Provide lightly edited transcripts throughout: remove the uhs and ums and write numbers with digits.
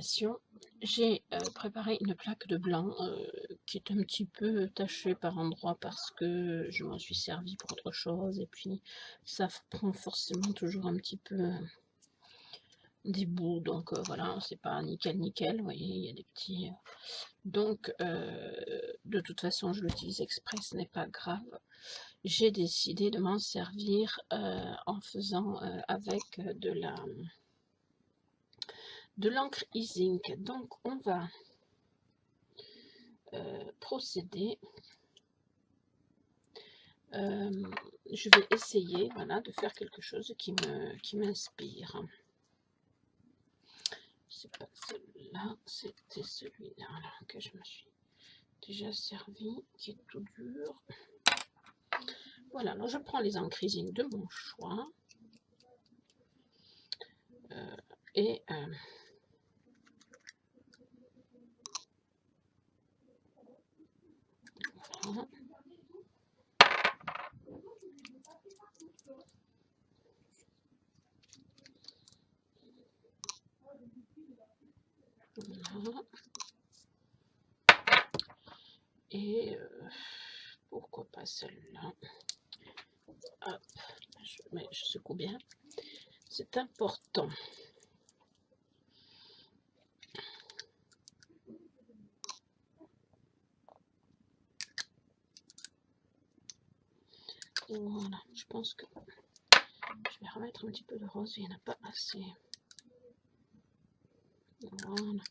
utilisation, j'ai préparé une plaque de blanc qui est un petit peu tachée par endroits parce que je m'en suis servi pour autre chose, et puis ça prend forcément toujours un petit peu des bouts, donc voilà, c'est pas nickel nickel, vous voyez, il y a des petits... donc de toute façon je l'utilise exprès, ce n'est pas grave. J'ai décidé de m'en servir en faisant avec de l'encre e-zinc. Donc on va procéder, je vais essayer, voilà, de faire quelque chose qui m'inspire. C'est pas celui-là, c'était celui-là que je me suis déjà servi, qui est tout dur. Voilà, alors je prends les encres e-zinc de mon choix et voilà. Voilà. Et pourquoi pas celle-là. Hop, je secoue bien, c'est important. Voilà, je pense que je vais remettre un petit peu de rose, il n'y en a pas assez. Voilà.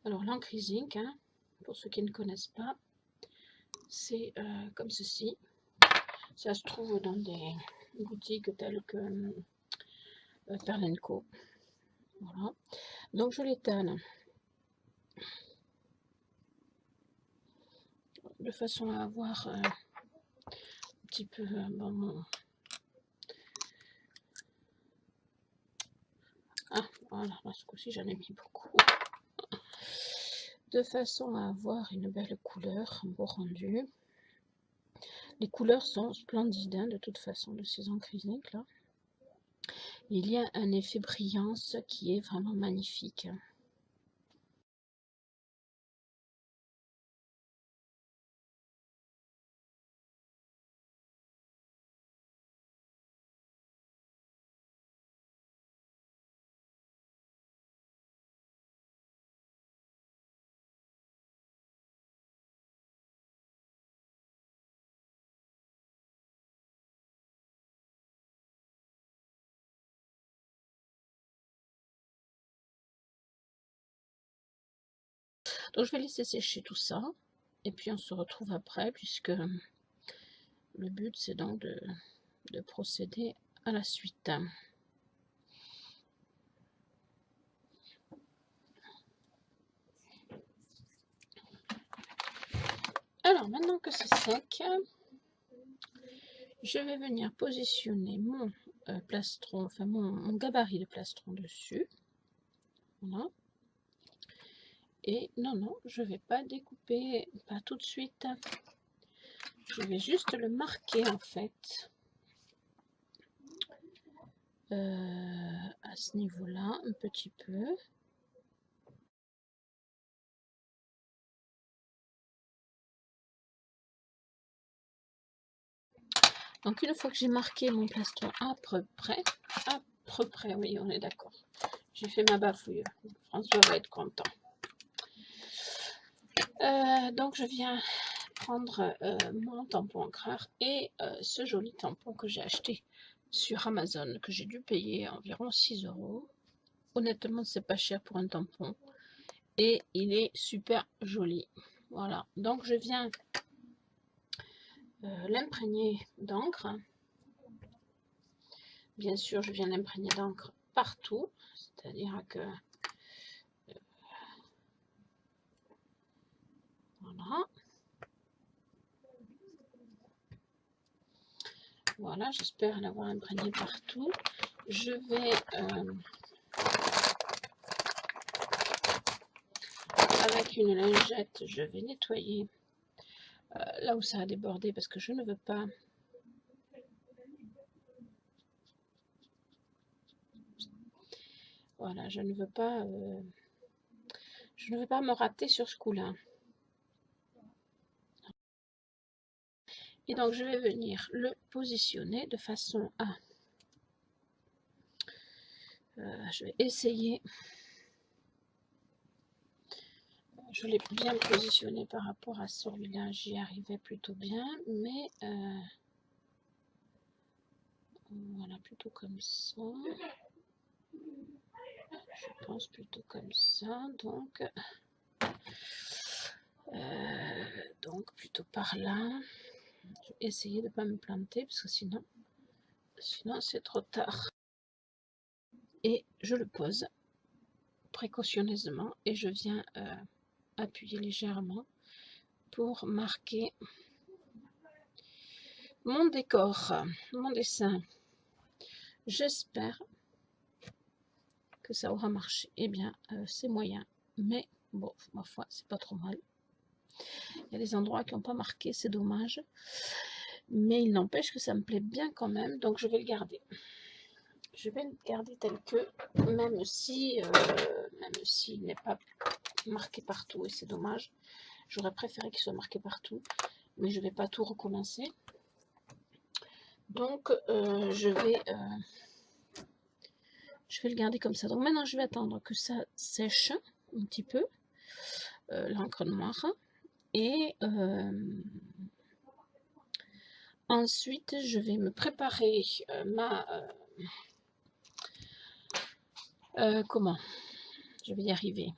Alors l'encre e-zinc, hein, pour ceux qui ne connaissent pas, c'est comme ceci. Ça se trouve dans des boutiques telles que Perle & Co. Voilà. Donc je l'étale de façon à avoir un petit peu bon, ah voilà, ce coup-ci j'en ai mis beaucoup, de façon à avoir une belle couleur, un beau rendu. Les couleurs sont splendides, hein, de toute façon, de ces encres e-zinc là. Il y a un effet brillance qui est vraiment magnifique. Donc je vais laisser sécher tout ça, et puis on se retrouve après, puisque le but c'est donc de procéder à la suite. Alors maintenant que c'est sec, je vais venir positionner mon plastron, enfin mon gabarit de plastron dessus. Voilà. Et non, je vais pas découper, pas tout de suite. Je vais juste le marquer en fait. À ce niveau-là, un petit peu. Donc une fois que j'ai marqué mon plastron à peu près, oui, on est d'accord. J'ai fait ma bafouille. François va être content. Donc je viens prendre mon tampon encreur et ce joli tampon que j'ai acheté sur Amazon, que j'ai dû payer environ 6 €. Honnêtement, c'est pas cher pour un tampon et il est super joli. Voilà, donc je viens l'imprégner d'encre. Bien sûr, je viens l'imprégner d'encre partout, c'est-à-dire que voilà. Voilà, j'espère l'avoir imprégné partout. Je vais avec une lingette, je vais nettoyer là où ça a débordé parce que je ne veux pas voilà, je ne veux pas Je ne vais pas me rater sur ce coup-là. Et donc, je vais venir le positionner de façon à... je vais essayer... Je l'ai bien positionné par rapport à celui-là, j'y arrivais plutôt bien, mais voilà, plutôt comme ça. Je pense plutôt comme ça, donc plutôt par là. Je vais essayer de ne pas me planter parce que sinon c'est trop tard. Et je le pose précautionneusement et je viens appuyer légèrement pour marquer mon décor, mon dessin. J'espère que ça aura marché. Eh bien, c'est moyen, mais bon, ma foi, c'est pas trop mal. Il y a des endroits qui n'ont pas marqué, c'est dommage. Mais il n'empêche que ça me plaît bien quand même, donc je vais le garder. Je vais le garder tel que, même si s'il n'est pas marqué partout, et c'est dommage. J'aurais préféré qu'il soit marqué partout, mais je ne vais pas tout recommencer. Donc, je vais le garder comme ça. Donc maintenant, je vais attendre que ça sèche un petit peu, l'encre noire. Et ensuite, je vais me préparer comment je vais y arriver.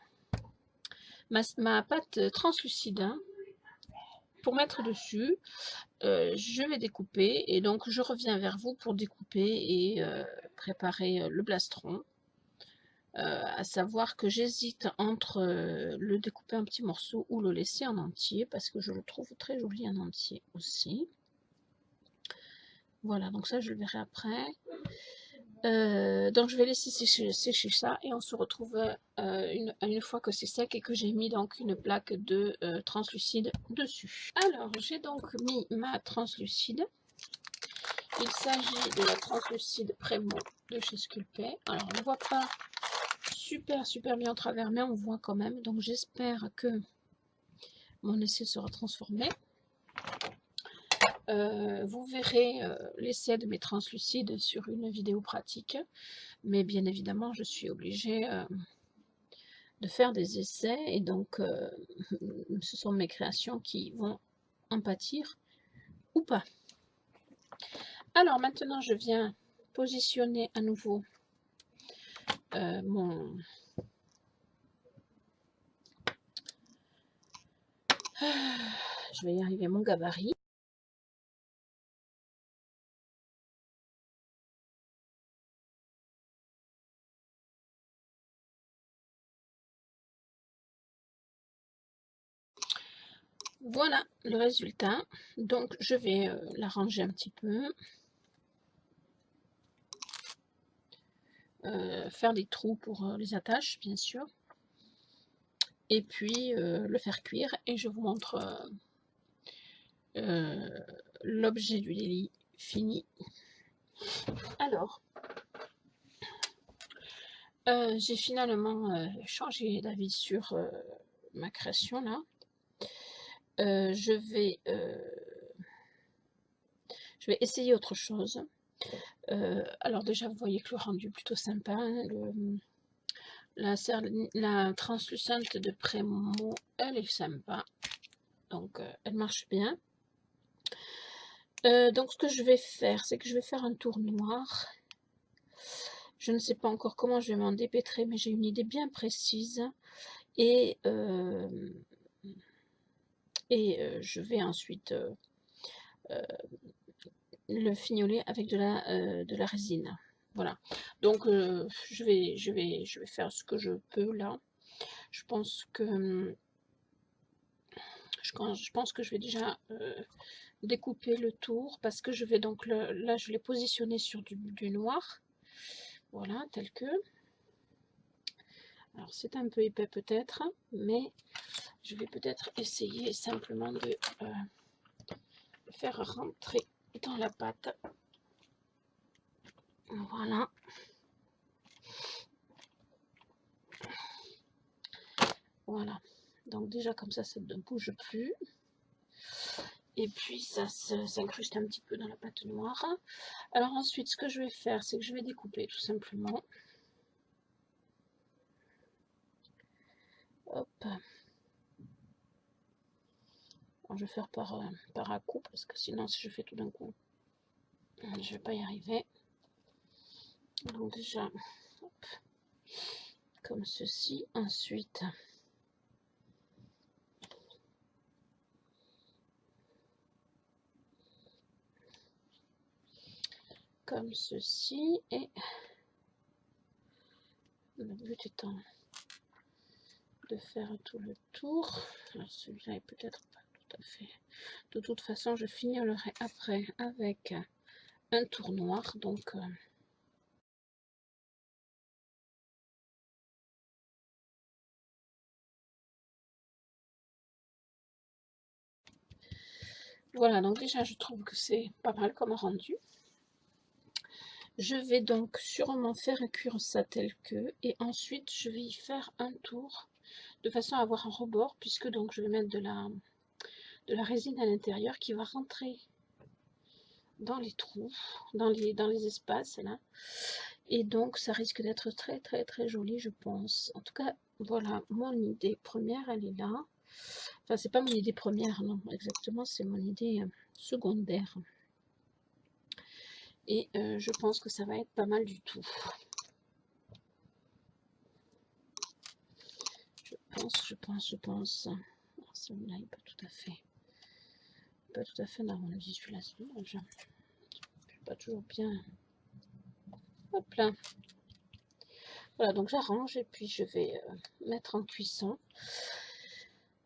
Ma pâte translucide, hein, pour mettre dessus. Je vais découper et donc je reviens vers vous pour découper et préparer le plastron. À savoir que j'hésite entre le découper en petits morceaux ou le laisser en entier parce que je le trouve très joli en entier aussi. Voilà, donc ça je le verrai après. Donc je vais laisser sécher ça et on se retrouve une fois que c'est sec et que j'ai mis donc une plaque de translucide dessus. Alors j'ai donc mis ma translucide. Il s'agit de la translucide Prémo de chez Sculpey. Alors on ne voit pas super bien au travers, mais on voit quand même. Donc j'espère que mon essai sera transformé. Vous verrez l'essai de mes translucides sur une vidéo pratique. Mais bien évidemment, je suis obligée de faire des essais. Et donc, ce sont mes créations qui vont en pâtir ou pas. Alors maintenant, je viens positionner à nouveau mon... je vais y arriver, mon gabarit. Voilà le résultat. Donc, je vais l'arranger un petit peu. Faire des trous pour les attaches, bien sûr. Et puis, le faire cuire. Et je vous montre l'objet du délit fini. Alors, j'ai finalement changé d'avis sur ma création là. Je vais essayer autre chose. Alors déjà, vous voyez que le rendu est plutôt sympa. Hein, la translucente de Prémo, elle est sympa. Donc, elle marche bien. Donc, ce que je vais faire, c'est que je vais faire un tour noir. Je ne sais pas encore comment je vais m'en dépêtrer, mais j'ai une idée bien précise. Et je vais ensuite le fignoler avec de la résine. Voilà. Donc, je vais faire ce que je peux là. Je pense que je vais déjà découper le tour parce que je vais donc là je l'ai positionné sur du noir. Voilà, tel que. Alors c'est un peu épais peut-être, mais je vais peut-être essayer simplement de le faire rentrer dans la pâte. Voilà. Voilà. Donc déjà comme ça ne bouge plus. Et puis ça s'incruste un petit peu dans la pâte noire. Alors ensuite, ce que je vais faire, c'est que je vais découper tout simplement. Hop. Alors, je vais faire par à coup, parce que sinon, si je fais tout d'un coup, je vais pas y arriver. Donc déjà, hop, comme ceci. Ensuite, comme ceci. Et le but étant de faire tout le tour. Celui-là est peut-être pas tout à fait. De toute façon, je finirai après avec un tour noir. Donc, voilà. Donc déjà, je trouve que c'est pas mal comme rendu. Je vais donc sûrement faire cuire ça tel que. Et ensuite, je vais y faire un tour de façon à avoir un rebord, puisque donc je vais mettre de la résine à l'intérieur qui va rentrer dans les trous, dans les espaces là. Et donc ça risque d'être très très très joli, je pense. En tout cas, voilà, mon idée première, elle est là. Enfin, c'est pas mon idée première, non, exactement, c'est mon idée secondaire. Et je pense que ça va être pas mal du tout. Je pense. Celui-là n'est pas tout à fait arrondi, celui-là, c'est dommage. Je suis pas toujours bien. Hop là. Voilà, donc j'arrange et puis je vais mettre en cuisson.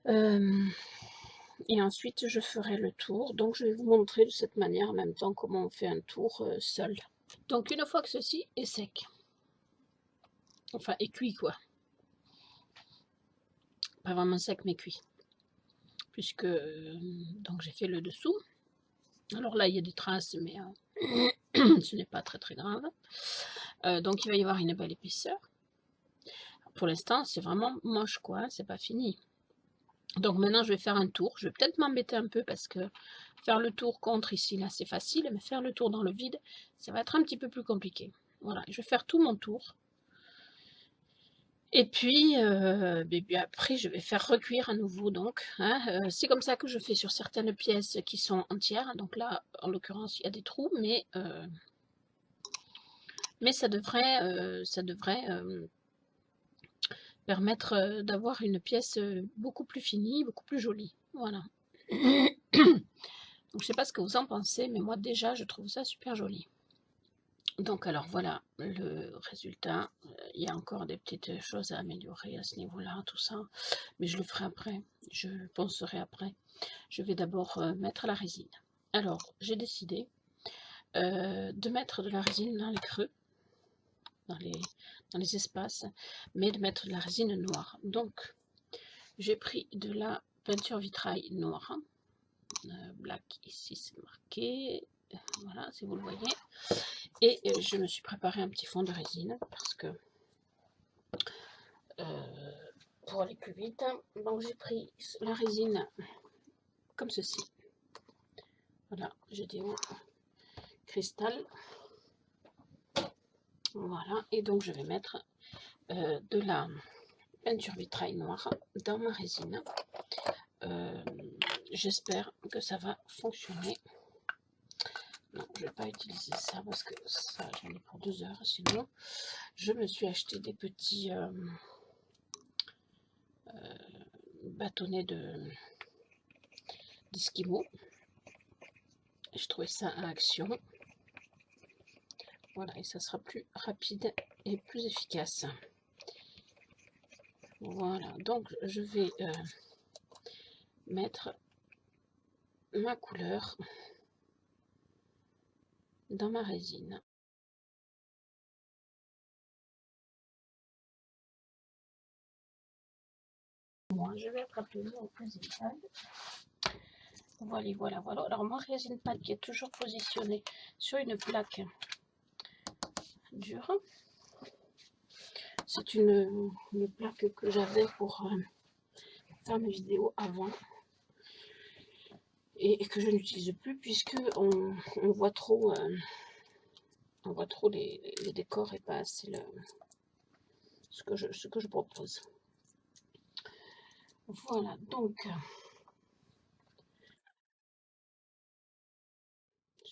Et ensuite, je ferai le tour. Donc, je vais vous montrer de cette manière en même temps comment on fait un tour seul. Donc, une fois que ceci est sec, enfin, est cuit quoi. Pas vraiment sec, mais cuit. Puisque, donc j'ai fait le dessous. Alors là, il y a des traces, mais ce n'est pas très très grave. Donc, il va y avoir une belle épaisseur. Pour l'instant, c'est vraiment moche quoi, c'est pas fini. Donc maintenant, je vais faire un tour. Je vais peut-être m'embêter un peu parce que faire le tour contre ici, là, c'est facile. Mais faire le tour dans le vide, ça va être un petit peu plus compliqué. Voilà, je vais faire tout mon tour. Et puis après, je vais faire recuire à nouveau. Donc, hein, c'est comme ça que je fais sur certaines pièces qui sont entières. Donc là, en l'occurrence, il y a des trous, mais ça devrait permettre d'avoir une pièce beaucoup plus finie, beaucoup plus jolie. Voilà. Donc, je sais pas ce que vous en pensez, mais moi déjà, je trouve ça super joli. Donc, alors voilà le résultat. Il y a encore des petites choses à améliorer à ce niveau-là, tout ça. Mais je le ferai après. Je penserai après. Je vais d'abord mettre la résine. Alors, j'ai décidé de mettre de la résine dans les creux, dans les espaces, mais de mettre de la résine noire. Donc, j'ai pris de la peinture vitrail noire. Black, ici c'est marqué. Voilà, si vous le voyez. Et je me suis préparé un petit fond de résine parce que pour aller plus vite. Donc j'ai pris la résine comme ceci. Voilà, j'ai des hauts cristal. Voilà, et donc je vais mettre de la peinture vitrail noire dans ma résine. J'espère que ça va fonctionner. Non, je ne vais pas utiliser ça parce que ça, j'en ai pour 2 heures. Sinon, je me suis acheté des petits bâtonnets d'esquimaux. Je trouvais ça à Action. Voilà, et ça sera plus rapide et plus efficace. Voilà, donc je vais mettre ma couleur dans ma résine. Moi, je vais attraper au résultat. Voilà, voilà, voilà. Alors, ma résine pâte qui est toujours positionnée sur une plaque dure. C'est une plaque que j'avais pour faire mes vidéos avant et que je n'utilise plus puisque on voit trop les décors et pas assez ce que je propose. Voilà, donc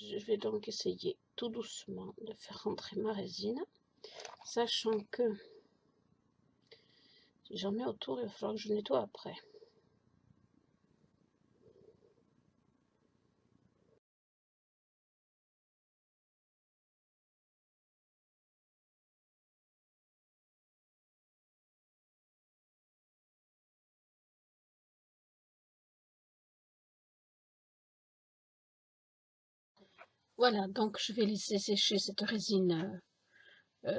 je vais donc essayer tout doucement de faire rentrer ma résine, sachant que si j'en mets autour, il va falloir que je nettoie après. Voilà, donc je vais laisser sécher cette résine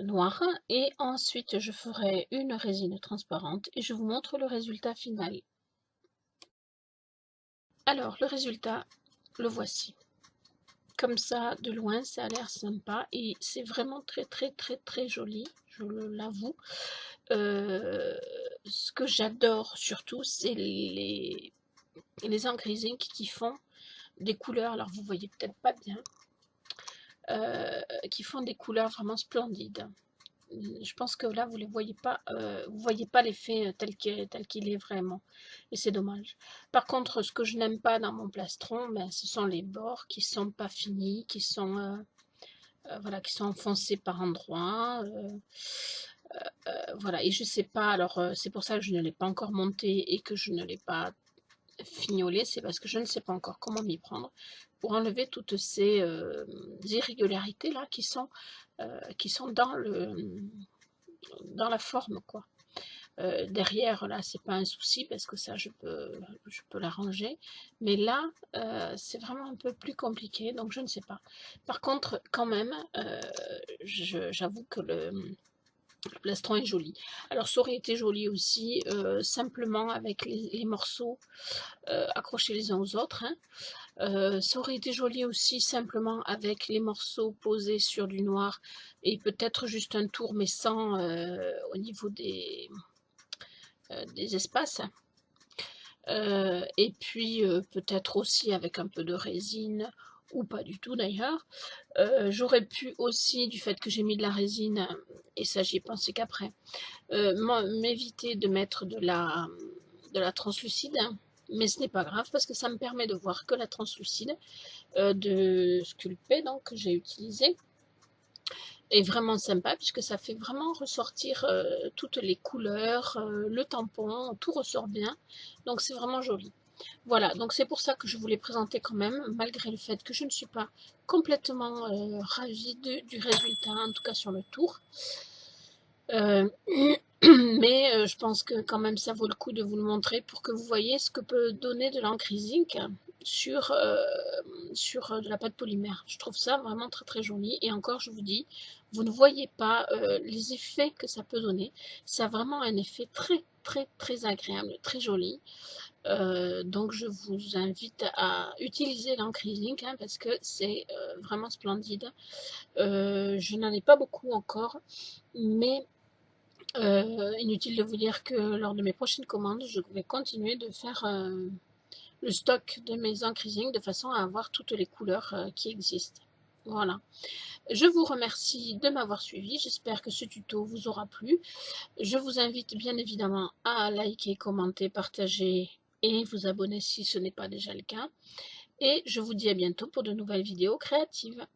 noire et ensuite je ferai une résine transparente et je vous montre le résultat final. Alors le résultat, le voici. Comme ça, de loin, ça a l'air sympa et c'est vraiment très joli, je l'avoue. Ce que j'adore surtout, c'est les encres zinc qui font des couleurs, alors vous voyez peut-être pas bien, qui font des couleurs vraiment splendides. Je pense que là, vous ne voyez pas l'effet tel qu'il est vraiment. Et c'est dommage. Par contre, ce que je n'aime pas dans mon plastron, ben, ce sont les bords qui sont pas finis, qui sont, voilà, qui sont enfoncés par endroits. Voilà, et je sais pas, alors c'est pour ça que je ne l'ai pas encore monté et que je ne l'ai pas fignolé, c'est parce que je ne sais pas encore comment m'y prendre pour enlever toutes ces irrégularités là qui sont dans la forme, quoi. Derrière, là, c'est pas un souci parce que ça, je peux l'arranger. Mais là, c'est vraiment un peu plus compliqué, donc je ne sais pas. Par contre, quand même, j'avoue que le plastron est joli. Alors, ça aurait été joli aussi, simplement avec les morceaux accrochés les uns aux autres. Hein. Ça aurait été joli aussi simplement avec les morceaux posés sur du noir et peut-être juste un tour, mais sans au niveau des espaces. Et puis peut-être aussi avec un peu de résine ou pas du tout d'ailleurs. J'aurais pu aussi, du fait que j'ai mis de la résine, et ça j'y ai pensé qu'après, m'éviter de mettre de la translucide, mais ce n'est pas grave parce que ça me permet de voir que la translucide de Sculpey donc que j'ai utilisé est vraiment sympa puisque ça fait vraiment ressortir toutes les couleurs, le tampon, tout ressort bien, donc c'est vraiment joli. Voilà, donc c'est pour ça que je voulais présenter quand même, malgré le fait que je ne suis pas complètement ravie du résultat, en tout cas sur le tour. Mais je pense que quand même ça vaut le coup de vous le montrer pour que vous voyez ce que peut donner de l'encre zinc sur de la pâte polymère. Je trouve ça vraiment très joli. Et encore, je vous dis, vous ne voyez pas les effets que ça peut donner. Ça a vraiment un effet très agréable, très joli. Donc je vous invite à utiliser l'encre zinc hein, parce que c'est vraiment splendide. Je n'en ai pas beaucoup encore, mais inutile de vous dire que lors de mes prochaines commandes, je vais continuer de faire le stock de mes encres zinc de façon à avoir toutes les couleurs qui existent. Voilà. Je vous remercie de m'avoir suivi. J'espère que ce tuto vous aura plu. Je vous invite bien évidemment à liker, commenter, partager et vous abonner si ce n'est pas déjà le cas. Et je vous dis à bientôt pour de nouvelles vidéos créatives.